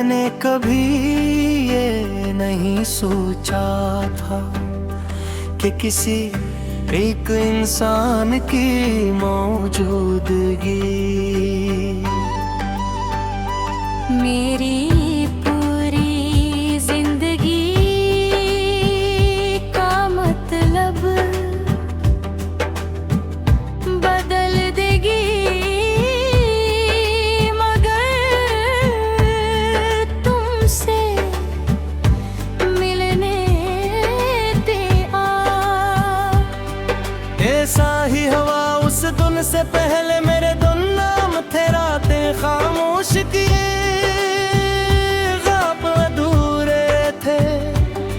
मैंने कभी ये नहीं सोचा था कि किसी एक इंसान की मौजूदगी मेरी पूरी जिंदगी का मतलब बदल देगी, मगर तुमसे मिलने दे आ। ऐसा ही हवा उस धुन से पहले मेरे धुन नाम थे, रातें खामोश किए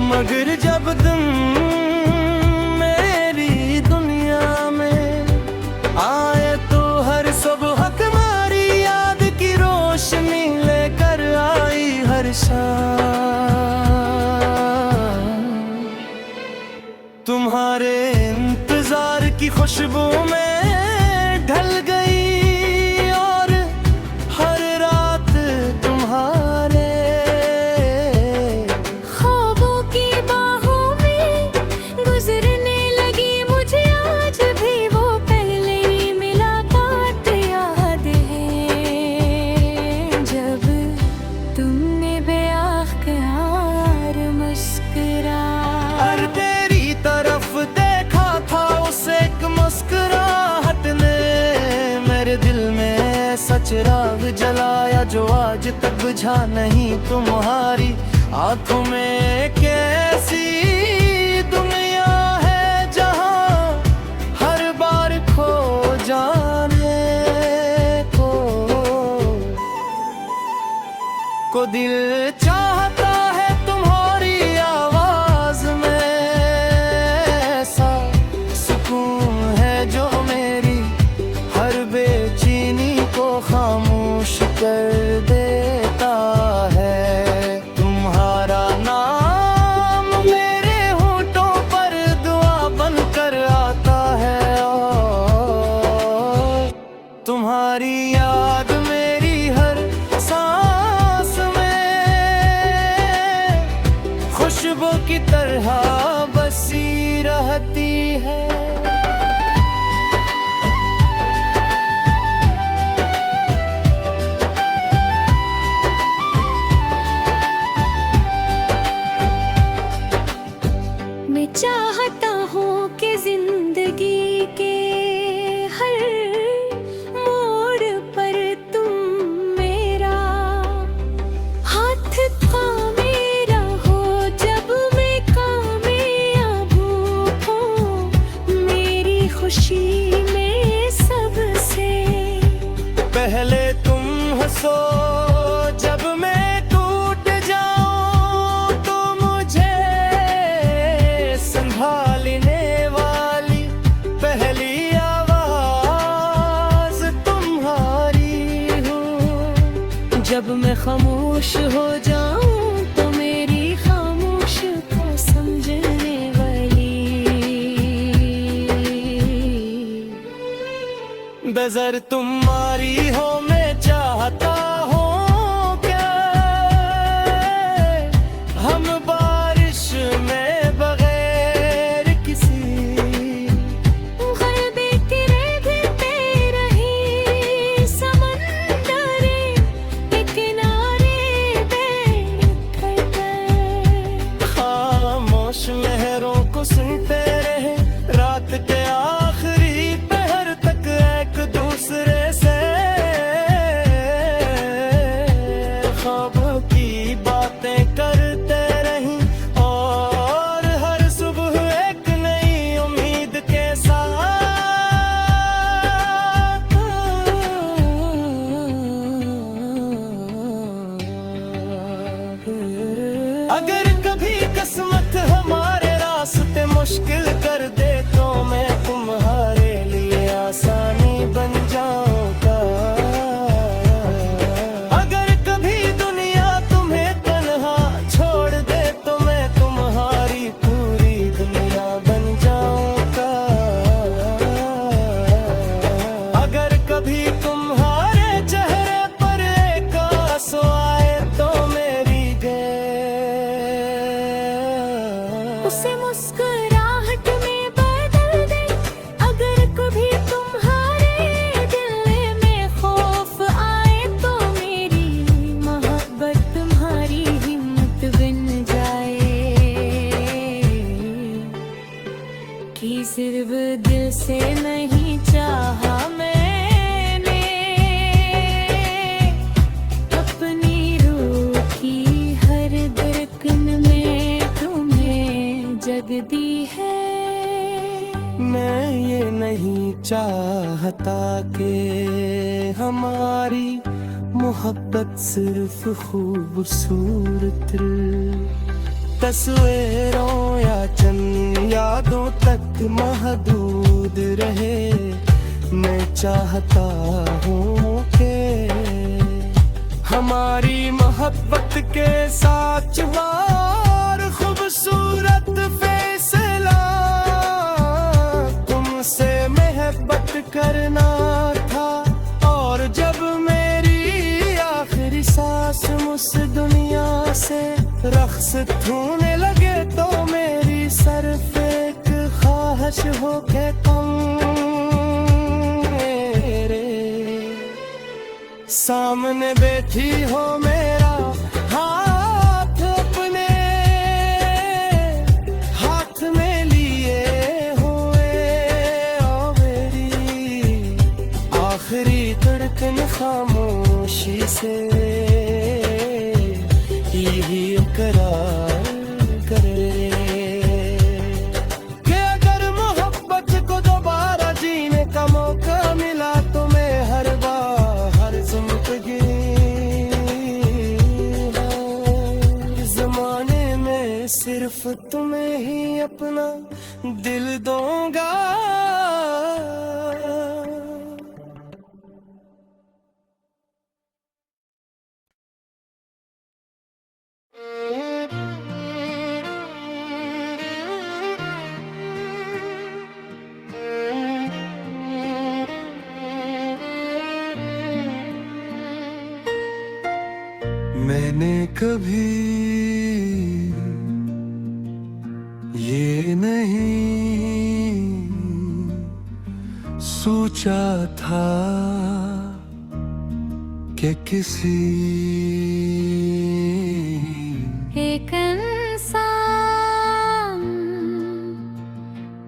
मगर जब तुम मेरी दुनिया में आए तो हर सुबह तुम्हारी याद की रोशनी लेकर आई हर शाम। तुम्हारे इंतजार की खुशबू में ढल गई और हर रात तुम्हारे चिराग जलाया जो आज तक बुझा नहीं। तुम्हारी आंखों में कैसी दुनिया है जहां हर बार खो जाने को दिल चाहता है तुम्हारी आवाज में ऐसा सुकून है जो मेरी हर बेचैनी को खामोश कर देता है। तुम्हारा नाम मेरे होठों पर दुआ बनकर आता है और तुम्हारी याद मेरी हर सांस में खुशबू की तरह बसी रहती है। चाहता हूँ कि जिंदगी के हर मोड़ पर तुम मेरा हाथ थामे रहो जब मैं कामयाब हूँ मेरी खुशी में सबसे पहले तुम हंसो जब मैं टूट जाऊं तो मुझे संभालने वाली पहली आवाज तुम्हारी हूँ। जब मैं खामोश हो जाऊं तो मेरी खामोश को समझने वाली नजर तुम्हारी हो मैं चाहता हूँ क्या हम बारिश में बगैर किसी गरबे तिरंगते रही समंदरे के किनारे बैठकर खामोश लहरों को सुनते रहे रात के आखिरी पहर तक एक दूसरे से कि सिर्फ दिल से नहीं चाहा मैंने, अपनी रूह की हर धड़कन में तुम्हें जग दी है। मैं ये नहीं चाहता कि हमारी मोहब्बत सिर्फ खूबसूरत तस्वीरों या चंद यादों तक महदूद रहे। मैं चाहता हूँ कि हमारी मोहब्बत के साथ और खूबसूरत फैसला तुमसे मोहब्बत करना था। और जब मेरी आखिरी सांस मुझ दुनिया से रख्सत होने लगे तो मेरी सिर्फ एक ख्वाहिश हो के तुम मेरे सामने बैठी हो, मेरा हाथ अपने हाथ में लिए हुए ओ मेरी आखिरी धड़कन खामोशी से यही इकरार करे कि अगर मोहब्बत को दोबारा जीने का मौका मिला तो मैं हर बार हर जिंदगी हर जमाने में सिर्फ तुम्हें ही अपना दिल दूंगा। मैंने कभी ये नहीं सोचा था कि किसी एक इंसान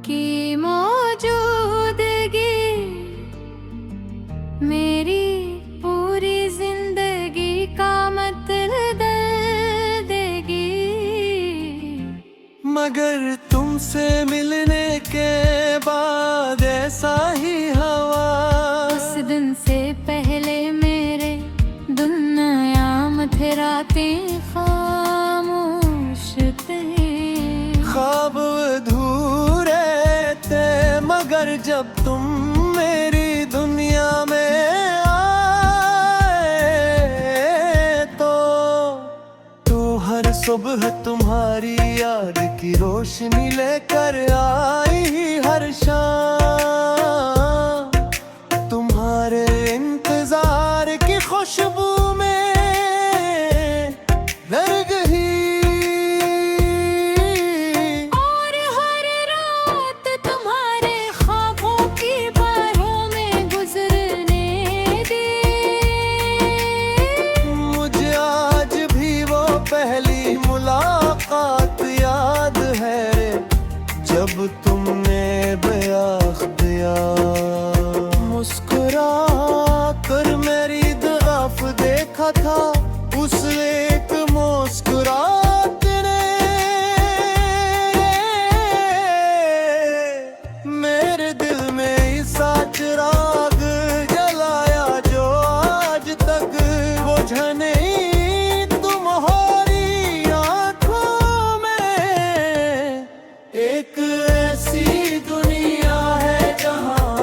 की मौजूदगी मेरी पूरी जिंदगी का मतलब देगी। मगर तुमसे मिलने के बाद ऐसा ही हवा उस दिन से पहले मेरे दुनिया में थे रातें खामोश थे, ख्वाब अधूरे थे। मगर जब तुम मेरी दुनिया में आए तो हर सुबह तुम्हारी याद की रोशनी लेकर आई हर शाम तुम्हारे इंतजार की खुशबू में डर गई। और हर रात तुम्हारे ख्वाबों की बाहों में गुजरने दी। मुझे आज भी वो पहली मुलाकात याद है जब तुमने बेअख्तियार मुस्कुरा कर मेरी तरफ देखा था। उस एक मुस्कुराहट ने मेरे दिल में ऐसा चिराग जलाया जो आज तक बुझा नहीं। तुम्हारी आंखों में एक ऐसी दुनिया है जहां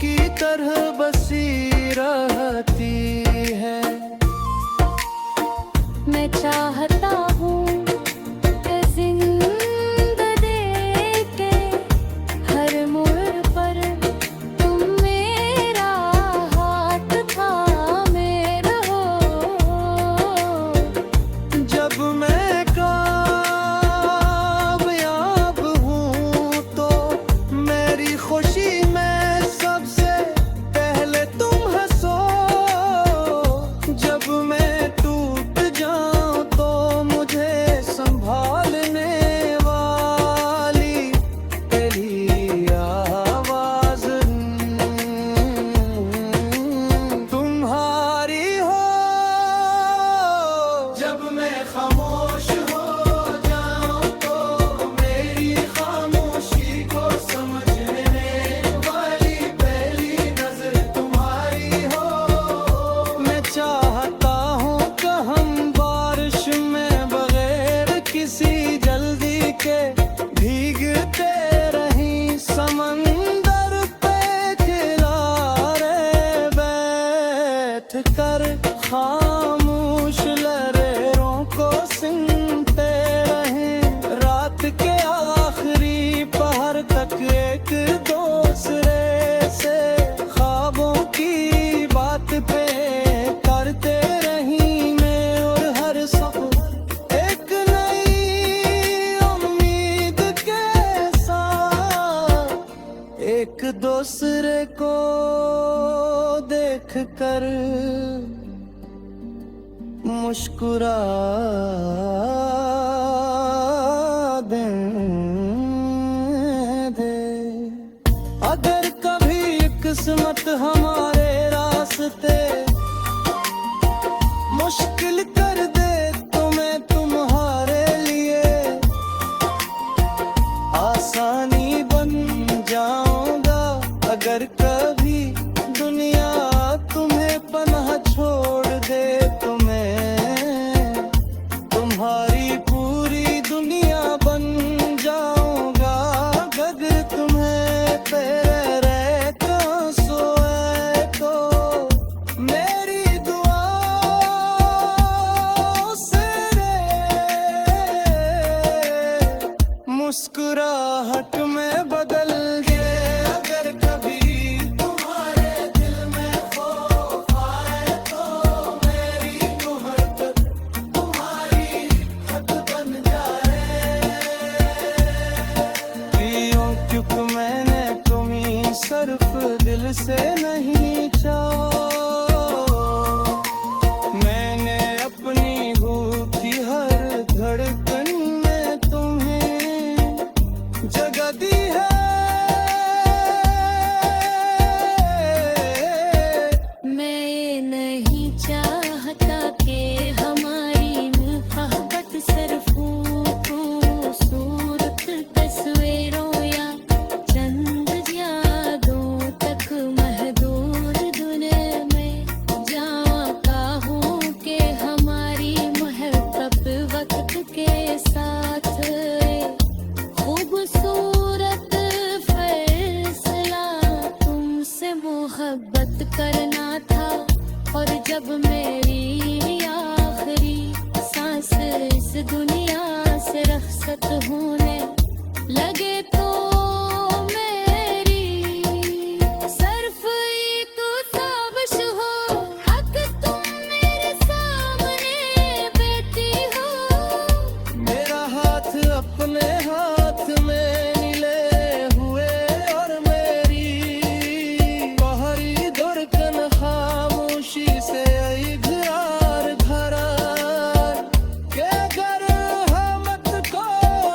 की तरह बसी रहती है। मैं चाहता हूँ कि जिंदगी के हर मोड़ पर तुम मेरा हाथ थामे रहो। जब मैं कामयाब हूँ तो मेरी खुशी में सबसे पहले तुम हंसो। जब मैं टूट जाऊं तो मुझे संभालने वाली तेरी आवाज तुम्हारी हो। जब मैं खामोश हो जाऊं तो मेरी खामोशी को समझने वाली पहली नजर तुम्हारी हो। मैं चाहता हूँ कि हम बारिश में बगैर किसी जल्दी के भीगते रहीं समंदर पे किनारे बैठ कर खामोश लहरों को सुनते रहें। रात के आखिरी पहर तक एक दूसरे से ख्वाबों की बात पे करते रहेंगे और हर सफर एक नई उम्मीद के साथ एक दूसरे को देख कर मुस्कुरा दे। अगर कभी किस्मत हमारे रास्ते मुश्किल कर दे तो मैं तुम्हारे लिए आसानी बन जाऊंगा। अगर कभी दुनिया तुम्हें पनाह छोड़ दे तो मैं तुम्हारी पूरी दुनिया बन जाऊंगा। अगर तुम्हें तेरे रहता सोए तो मेरी दुआओं से मुस्कुराहट में बदल गए। अगर कभी तुम्हारे दिल में खौफ आए तो मेरी मोहब्बत तुम्हारी हद बन जाए। प्रियों क्योंकि मैंने तुम्हें सिर्फ दिल से नहीं चाहा। मैंने अपनी भूखी हर धड़कन में तुम्हें जगह दी है। मैं ये नहीं चाहता कि हमारी मोहब्बत सिर्फ खूबसूरत तस्वीरों या चंद यादों तक महदूद दुनिया में जाता हूँ कि हमारी मोहब्बत वक्त के साथ खूबसूरत फैसला तुमसे मोहब्बत करना था। और जब मेरी आखिरी सांस इस दुनिया से रखसत होने लगे तो मेरी सिर्फ एक साजिश हो। हक तुम मेरे सामने बैठी हो। मेरा हाथ अपने हाथ में मिले हुए और मेरी बाहरी धड़कन खामोशी से इकरार धरा के अगर हमत को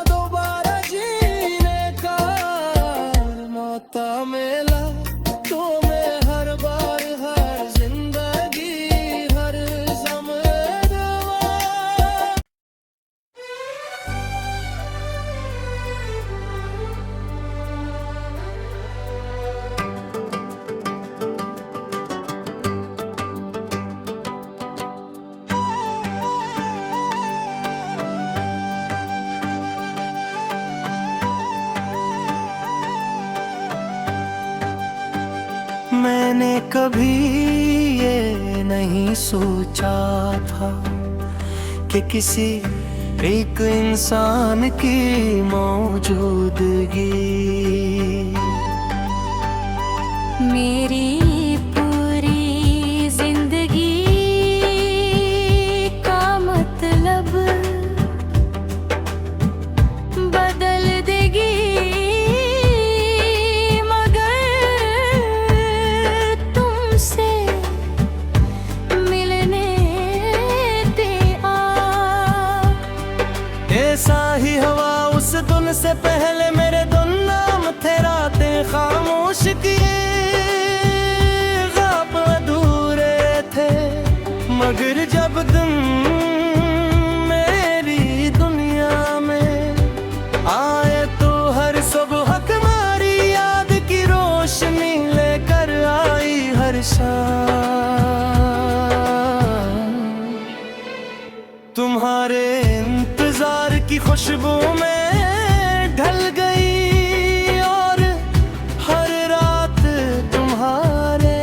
दोबारा जीने का मौका मिला तो मैं हर बार हर जिंदगी हर समय मैंने कभी ये नहीं सोचा था कि किसी एक इंसान की मौजूदगी मेरी पूरी जिंदगी का मतलब बदल देगी, मगर तुमसे मिलने दे आ। ऐसा ही हवा उस दिन से पहले मेरे दो नाम थे, रातें खामोश किए ख्वाब अधूरे थे, मगर जब तुम मेरी दुनिया में आए तो हर सुबह तुम्हारी याद की रोशनी लेकर आई हर शाम। तुम्हारे इंतजार की खुशबू में ढल गई और हर रात तुम्हारे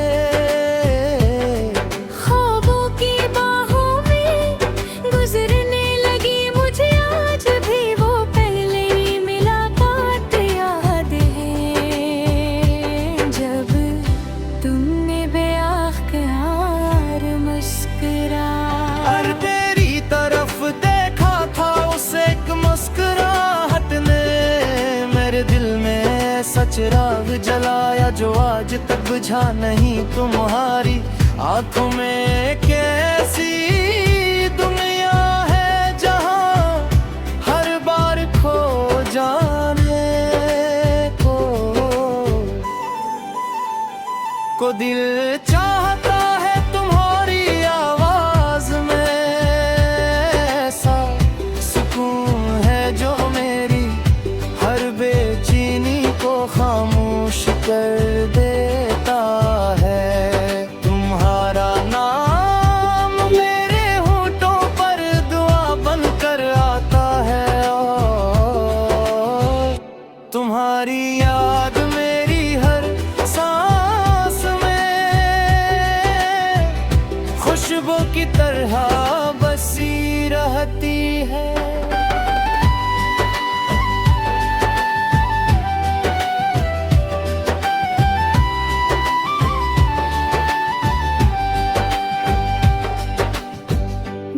ख्वाबों की बाहों में गुजरने लगी मुझे आज भी वो पहले मुलाकात याद है, जब तुमने बेअख्तियार मुस्कुरा और तेरी तरफ देखा था उस एक मुस्कुराहट ने मेरे दिल में सच राग जलाया जो आज तक बुझा नहीं। तुम्हारी आंखों में कैसी दुनिया है जहां हर बार खो जाने को दिल चाहता है तुम्हारी आवाज में ऐसा सुकून है जो मेरी हर बेचैनी को खामोश कर देता है। तुम्हारा नाम मेरे होठों पर दुआ बनकर आता है और तुम्हारी याद मेरी हर सांस में खुशबू की तरह बसी रहती है।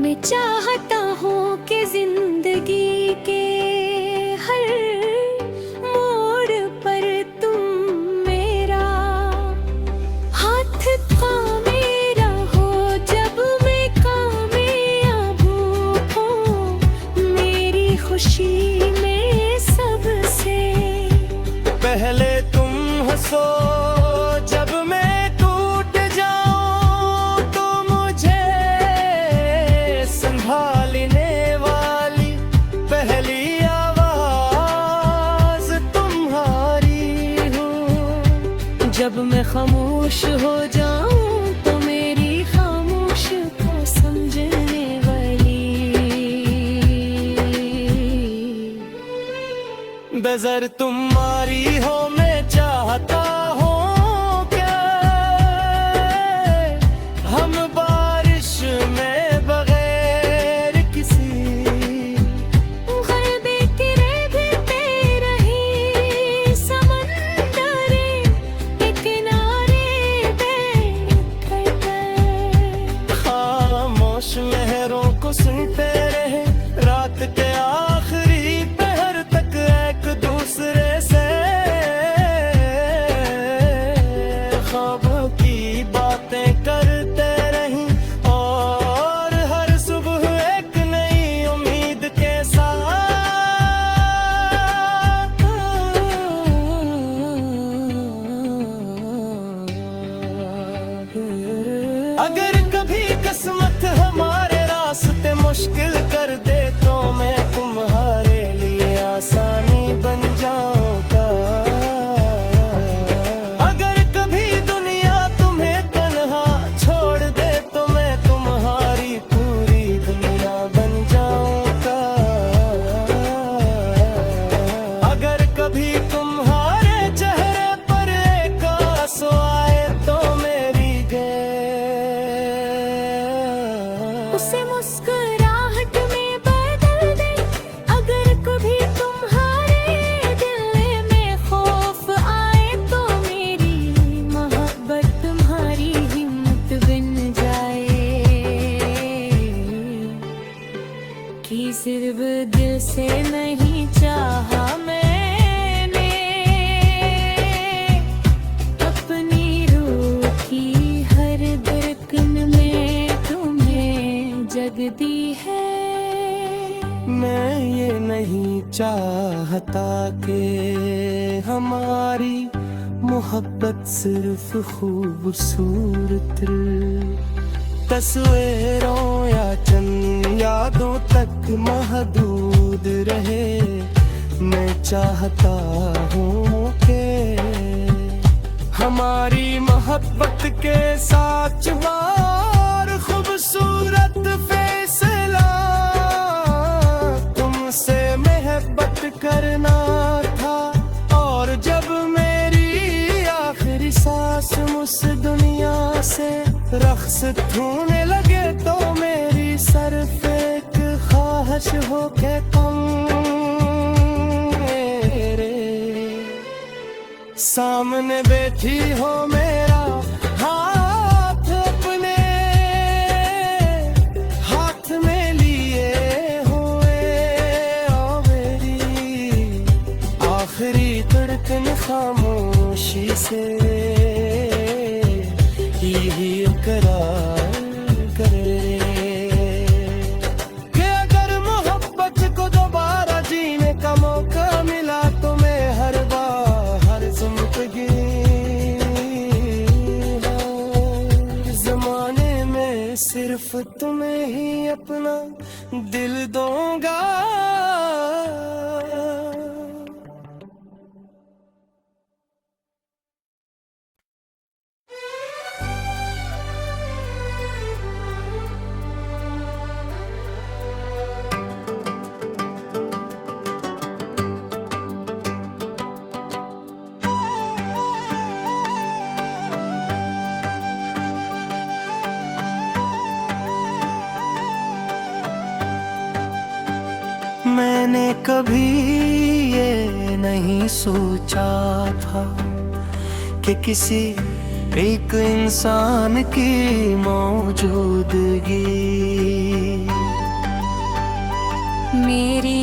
मैं चाहता हूँ कि जिंदगी के हर मोड़ पर तुम मेरा हाथ थामे रहो, जब मैं कामयाब हूँ मेरी खुशी में सबसे पहले तुम हंसो, जब मैं टूट जाऊं तो मुझे संभालने वाली पहली आवाज तुम्हारी हूँ। जब मैं खामोश हो जाऊं तो मेरी खामोश को समझने वाली नजर तुम्हारी हो मैं चाहता हूँ क्या हम बारिश में बगैर किसी गलबे तेरे भी रही समंदरे के किनारे बैठकर खामोश लहरों को सुनते रहे रात के आखिरी पहर तक एक दूसरे से ख्वाबों की बातें करते रहीं और हर सुबह एक नई उम्मीद के साथ। अगर कभी किस्मत हमारे रास्ते मुश्किल कर दे तो मैं तुम्हारे लिए आसानी बन जाऊंगा। अगर कभी दुनिया तुम्हें तन्हा छोड़ दे तो मैं तुम्हारी पूरी दुनिया बन जाऊंगा। अगर कभी तुम्हारे चेहरे पर एक आंसू आए तो दी है। मैं ये नहीं चाहता कि हमारी मोहब्बत सिर्फ खूबसूरत तस्वीरों या चंद यादों तक महदूद रहे। मैं चाहता हूँ कि हमारी मोहब्बत के साथ बार खूबसूरत फैसला तुमसे मोहब्बत करना था। और जब मेरी आखिरी सांस मुझ दुनिया से रख्सत होने लगे तो मेरी सिर्फ एक ख्वाहिश हो के तुम मेरे सामने बैठी हो। मेरा हाथ अपने हाथ में लिए हुए ओ मेरी आखिरी धड़कन खामोशी से यही इकरार करे कि अगर मोहब्बत को दोबारा जीने का मौका मिला तो मैं हर बार हर जिंदगी हर जमाने में सिर्फ तुम्हें ही अपना दिल दूंगा। मैंने कभी ये नहीं सोचा था कि किसी एक इंसान की मौजूदगी मेरी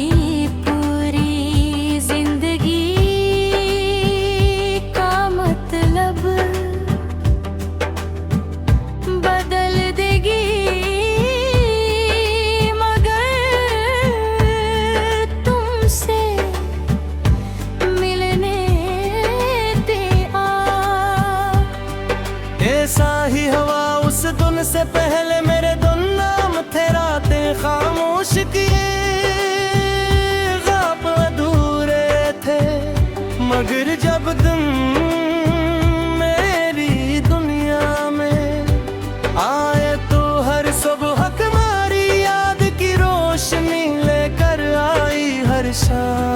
पूरी जिंदगी का मतलब बदल देगी। ऐसा ही हवा उस दिन से पहले मेरे दुन नाम थे रातें खामोश किए ख्वाब अधूरे थे। मगर जब तुम मेरी दुनिया में आए तो हर सुबह तुम्हारी याद की रोशनी लेकर आई हर शाम।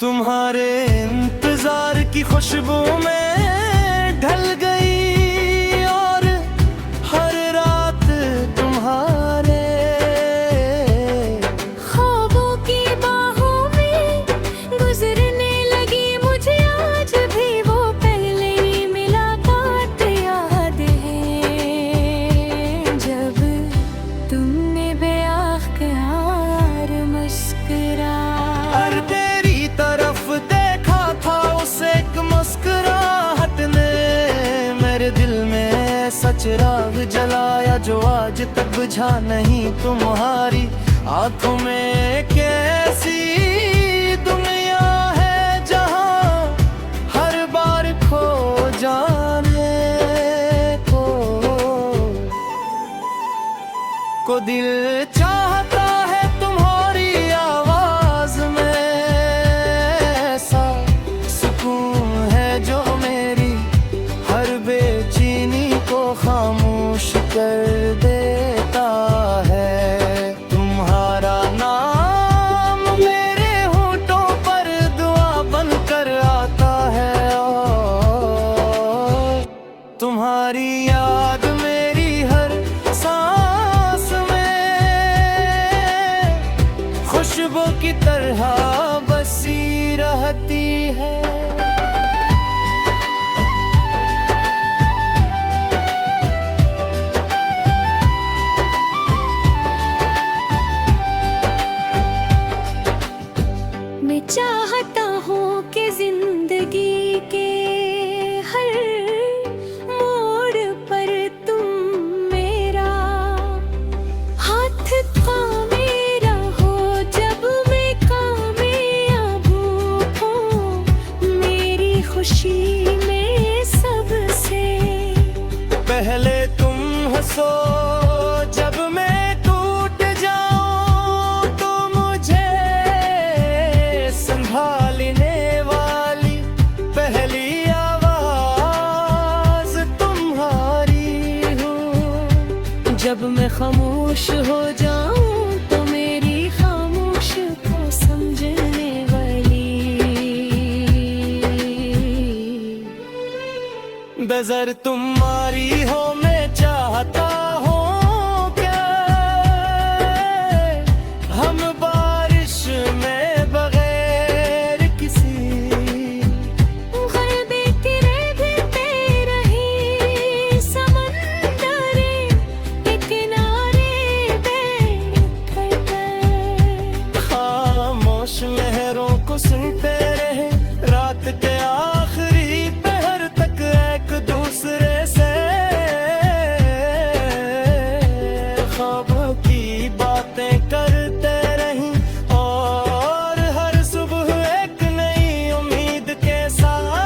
तुम्हारे इंतजार की खुशबू में ढल गई और हर रात तुम्हारे ख्वाबों की बाहों में गुजरने लगी मुझे आज भी वो पहली मुलाकात याद है जब तुमने बेअख्तियार मुस्कुरा तेरी तरफ देखा था उस एक मुस्कुराहट ने मेरे दिल में सच राग जलाया जो आज तक बुझा नहीं। तुम्हारी आंखों में कैसी दुनिया है जहां हर बार खो जाने को दिल चाहता है। तुम्हारी आवाज में ऐसा सुकून है जो मेरी हर बेचैनी को खामोश कर देता है। तुम्हारा नाम मेरे होठों पर दुआ बनकर आता है और तुम्हारी याद मेरी हर सांस खुशबू की तरह बसी रहती है। मैं चाहता हूँ कि जिंदगी के हर मोड़ पर तुम खुशी में सबसे पहले तुम हंसो जब मैं टूट जाऊं, तो मुझे संभालने वाली पहली आवाज तुम्हारी हूँ। जब मैं खामोश हो जाऊं तो मेरी खामोश को समझने वाली नजर तुम्हारी हो मैं चाहता हूँ क्या हम बारिश में बगैर किसी गलबे तेरे गिरते रही समंदरे के किनारे बैठ गए। खामोश लहरों को सुनते रहे रात के आखिरी पहर तक एक दूसरे से ख्वाबों की बातें करते रहीं, और हर सुबह एक नई उम्मीद के साथ।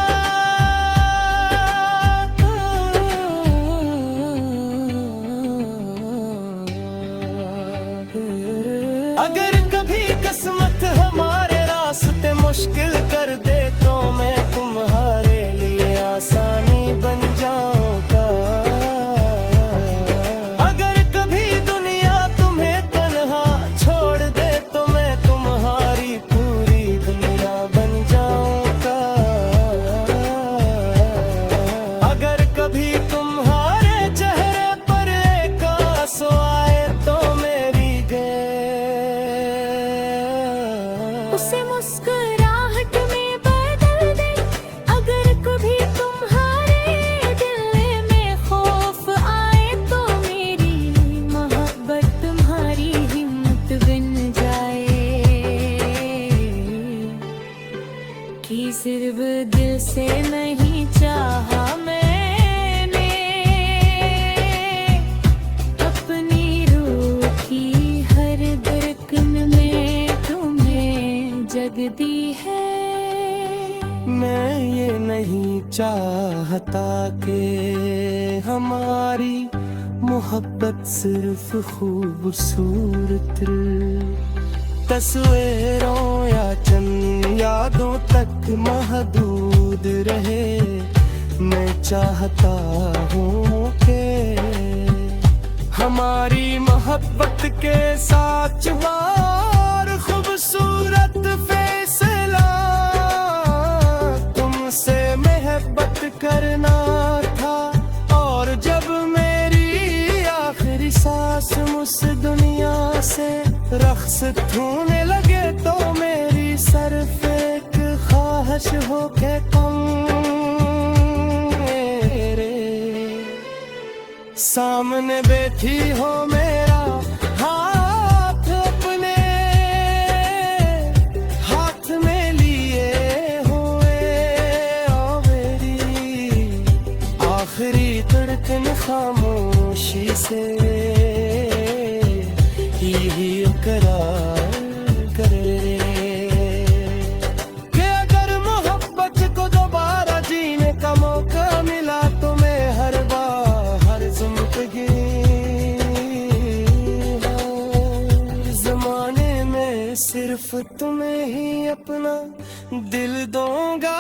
अगर कभी किस्मत हमारे रास्ते मुश्किल कर दे तो मैं तुम्हारे लिए आसानी बन जाऊंगा। अगर कभी दुनिया तुम्हें तन्हा छोड़ दे तो मैं तुम्हारी पूरी दुनिया बन जाऊंगा। अगर कभी तुम्हारे चेहरे पर एक आंसू आए तो मेरी उसे मुस्कुराहट में बदल दे। अगर कभी तुम्हारे दिल में खौफ आए तो मेरी मोहब्बत तुम्हारी हिम्मत बन जाए कि सिर्फ दिल से नहीं चाहा मैंने अपनी रूह की हर धड़कन में तुम्हें जग दी है। मैं ये नहीं चाहता कि हमारी मोहब्बत सिर्फ खूबसूरत तस्वीरों या चंद यादों तक महदूद रहे। मैं चाहता हूँ कि हमारी मोहब्बत के साथ और खूबसूरत फैसला तुमसे मोहब्बत करना था। और जब मेरी आखिरी सांस मुझ दुनिया से रख्सत होने लगे तो मेरी सिर्फ एक ख्वाहिश हो के तुम मेरे सामने बैठी हो, मेरा हाथ अपने हाथ में लिए हुए, ओ मेरी आखिरी धड़कन खामोशी से ही इकरार करे कि अगर मोहब्बत को दोबारा जीने का मौका मिला तो मैं हर बार हर जिंदगी हर जमाने में सिर्फ तुम्हें ही अपना दिल दूंगा।